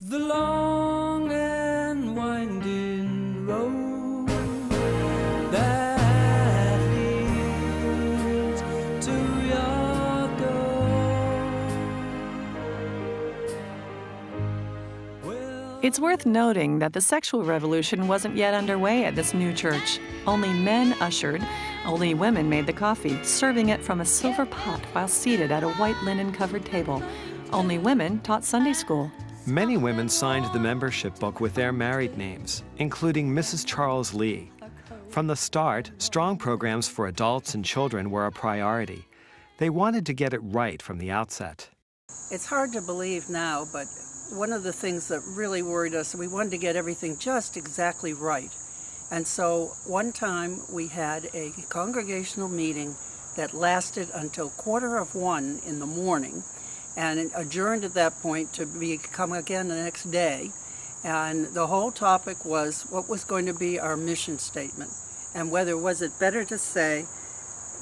The long and winding road that leads to your door. It's worth noting that the sexual revolution wasn't yet underway at this new church. Only men ushered, only women made the coffee, serving it from a silver pot while seated at a white linen-covered table. Only women taught Sunday school. Many women signed the membership book with their married names, including Mrs. Charles Lee. From the start, strong programs for adults and children were a priority. They wanted to get it right from the outset. It's hard to believe now, but one of the things that really worried us, we wanted to get everything just exactly right. And so one time we had a congregational meeting that lasted until 1:45 in the morning, and adjourned at that point to come again the next day. And the whole topic was what was going to be our mission statement, and whether was it better to say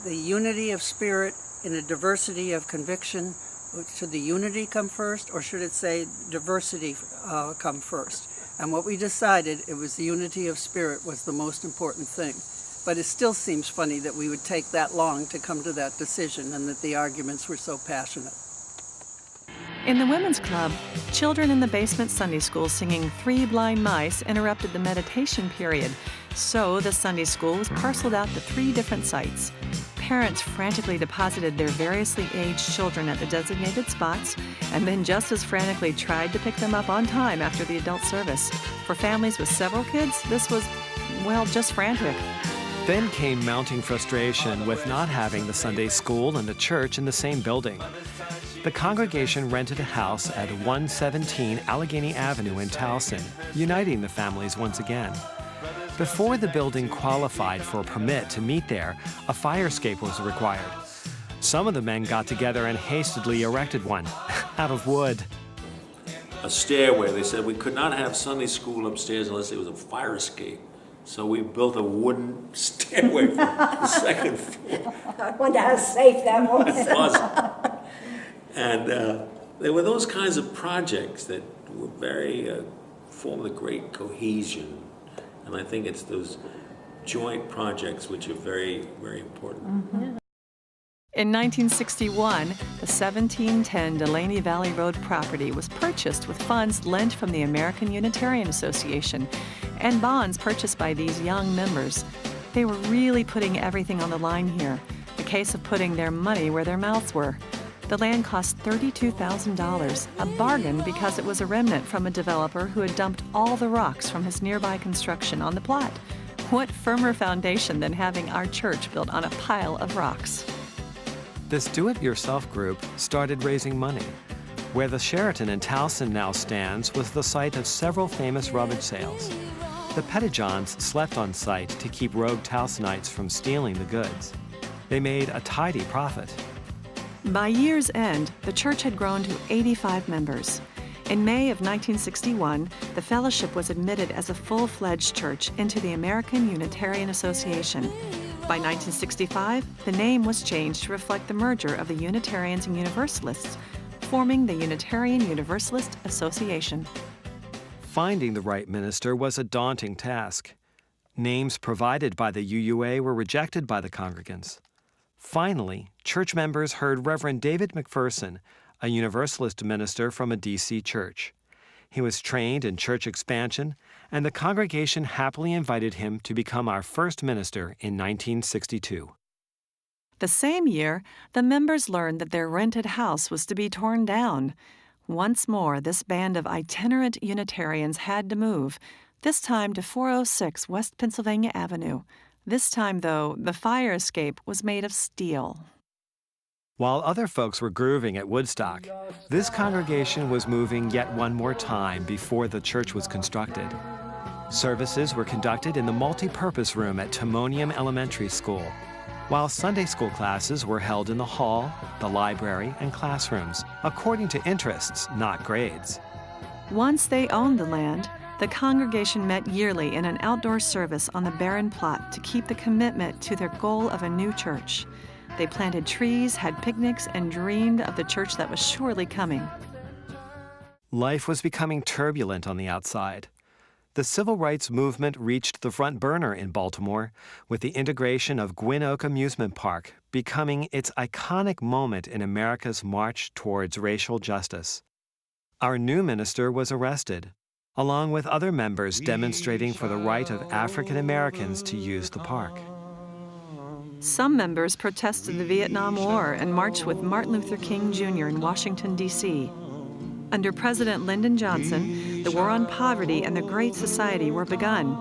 the unity of spirit in a diversity of conviction, should the unity come first, or should it say diversity come first? And what we decided, it was the unity of spirit was the most important thing. But it still seems funny that we would take that long to come to that decision and that the arguments were so passionate. In the women's club, children in the basement Sunday school singing Three Blind Mice interrupted the meditation period, so the Sunday school was parceled out to 3 different sites. Parents frantically deposited their variously aged children at the designated spots, and then just as frantically tried to pick them up on time after the adult service. For families with several kids, this was, well, just frantic. Then came mounting frustration with not having the Sunday school and the church in the same building. The congregation rented a house at 117 Allegheny Avenue in Towson, uniting the families once again. Before the building qualified for a permit to meet there, a fire escape was required. Some of the men got together and hastily erected one, out of wood. A stairway. They said we could not have Sunday school upstairs unless there was a fire escape. So we built a wooden stairway from the second floor. I wonder how safe that was. It was. And there were those kinds of projects that were formed a great cohesion. And I think it's those joint projects which are very, very important. Mm-hmm. In 1961, the 1710 Delaney Valley Road property was purchased with funds lent from the American Unitarian Association and bonds purchased by these young members. They were really putting everything on the line here, a case of putting their money where their mouths were. The land cost $32,000, a bargain because it was a remnant from a developer who had dumped all the rocks from his nearby construction on the plot. What firmer foundation than having our church built on a pile of rocks? This do-it-yourself group started raising money. Where the Sheraton in Towson now stands was the site of several famous rummage sales. The Pettijohns slept on site to keep rogue Towsonites from stealing the goods. They made a tidy profit. By year's end, the church had grown to 85 members. In May of 1961, the fellowship was admitted as a full-fledged church into the American Unitarian Association. By 1965, the name was changed to reflect the merger of the Unitarians and Universalists, forming the Unitarian Universalist Association. Finding the right minister was a daunting task. Names provided by the UUA were rejected by the congregants. Finally, church members heard Reverend David McPherson, a Universalist minister from a D.C. church. He was trained in church expansion, and the congregation happily invited him to become our first minister in 1962. The same year, the members learned that their rented house was to be torn down. Once more, this band of itinerant Unitarians had to move, this time to 406 West Pennsylvania Avenue. This time, though, the fire escape was made of steel. While other folks were grooving at Woodstock, this congregation was moving yet one more time before the church was constructed. Services were conducted in the multi-purpose room at Timonium Elementary School, while Sunday school classes were held in the hall, the library, and classrooms, according to interests, not grades. Once they owned the land, the congregation met yearly in an outdoor service on the barren plot to keep the commitment to their goal of a new church. They planted trees, had picnics, and dreamed of the church that was surely coming. Life was becoming turbulent on the outside. The civil rights movement reached the front burner in Baltimore with the integration of Gwynn Oak Amusement Park becoming its iconic moment in America's march towards racial justice. Our new minister was arrested, along with other members demonstrating for the right of African Americans to use the park. Some members protested the Vietnam War and marched with Martin Luther King Jr. in Washington, D.C. Under President Lyndon Johnson, the war on poverty and the Great Society were begun.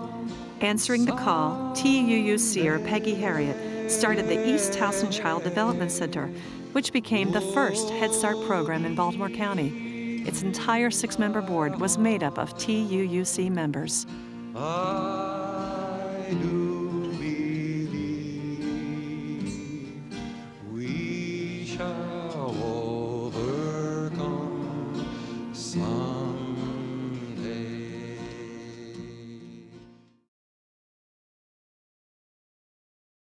Answering the call, TUUC, Peggy Harriet, started the East Towson Child Development Center, which became the first Head Start program in Baltimore County. Its entire 6-member board was made up of TUUC members. I do believe we shall overcome some.